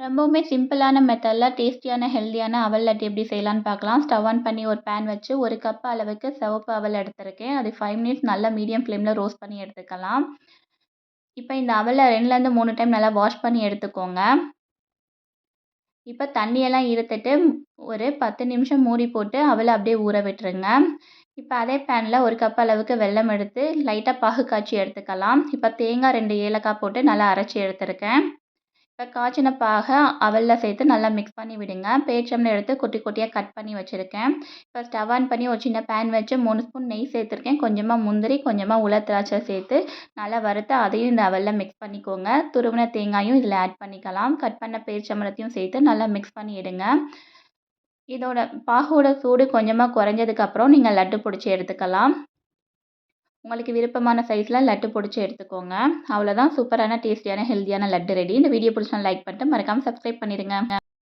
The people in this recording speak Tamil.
ரொம்பவுமே சிம்பிளான மெத்தட்ல டேஸ்டியான, ஹெல்தியான அவல் லட்டு எப்படி செய்யலான்னு பார்க்கலாம். ஸ்டவ் ஆன் பண்ணி ஒரு பேன் வச்சு 1 கப் அளவுக்கு சிவப்பு அவல் எடுத்திருக்கேன். அது 5 மினிட்ஸ் நல்லா மீடியம் ஃப்ளேம்ல ரோஸ்ட் பண்ணி எடுத்துக்கலாம். இப்ப இந்த அவல 2லேருந்து 3 டைம் நல்லா வாஷ் பண்ணி எடுத்துக்கோங்க. இப்ப தண்ணியெல்லாம் இருத்துட்டு ஒரு 10 நிமிஷம் மூடி போட்டு அவல அப்படியே ஊற விட்டுருங்க. இப்ப அதே பேன்ல 1 கப் அளவுக்கு வெல்லம் எடுத்து லைட்டா பாகு காய்ச்சி எடுத்துக்கலாம். இப்ப தேங்காய் 2 ஏலக்காய் போட்டு நல்லா அரைச்சு எடுத்துருக்கேன். இப்ப காய்ச்சின பாக அவல்ல சேர்த்து நல்லா மிக்ஸ் பண்ணி விடுங்க. பேரிச்சம்பழம் எடுத்து குட்டி குட்டியா கட் பண்ணி வச்சிருக்கேன். இப்ப ஸ்டவ் ஆன் பண்ணி ஒரு சின்ன பேன் வச்சு 3 ஸ்பூன் நெய் சேர்த்துருக்கேன். கொஞ்சமா முந்திரி, கொஞ்சமா உலர் திராட்சை சேர்த்து நல்லா வறுத்து அதையும் இந்த அவல்ல மிக்ஸ் பண்ணிக்கோங்க. துருவின தேங்காயும் இதில் ஆட் பண்ணிக்கலாம். கட் பண்ண பேரிச்சம்பழத்தையும் சேர்த்து நல்லா மிக்ஸ் பண்ணி எடுங்க. இதோட பாகோட சூடு கொஞ்சமா குறைஞ்சதுக்கப்புறம் நீங்கள் லட்டு பிடிச்சி எடுத்துக்கலாம். உங்களுக்கு விருப்பமான சைஸில் லட்டு பிடிச்சி எடுத்துக்கோங்க. அவ்வளோதான், சூப்பரான டேஸ்டியான ஹெல்த்தியான லட்டு ரெடி. இந்த வீடியோ பிடிச்சா லைக் பண்ணிட்டு மறக்காமல் சப்ஸ்கிரைப் பண்ணிடுங்க.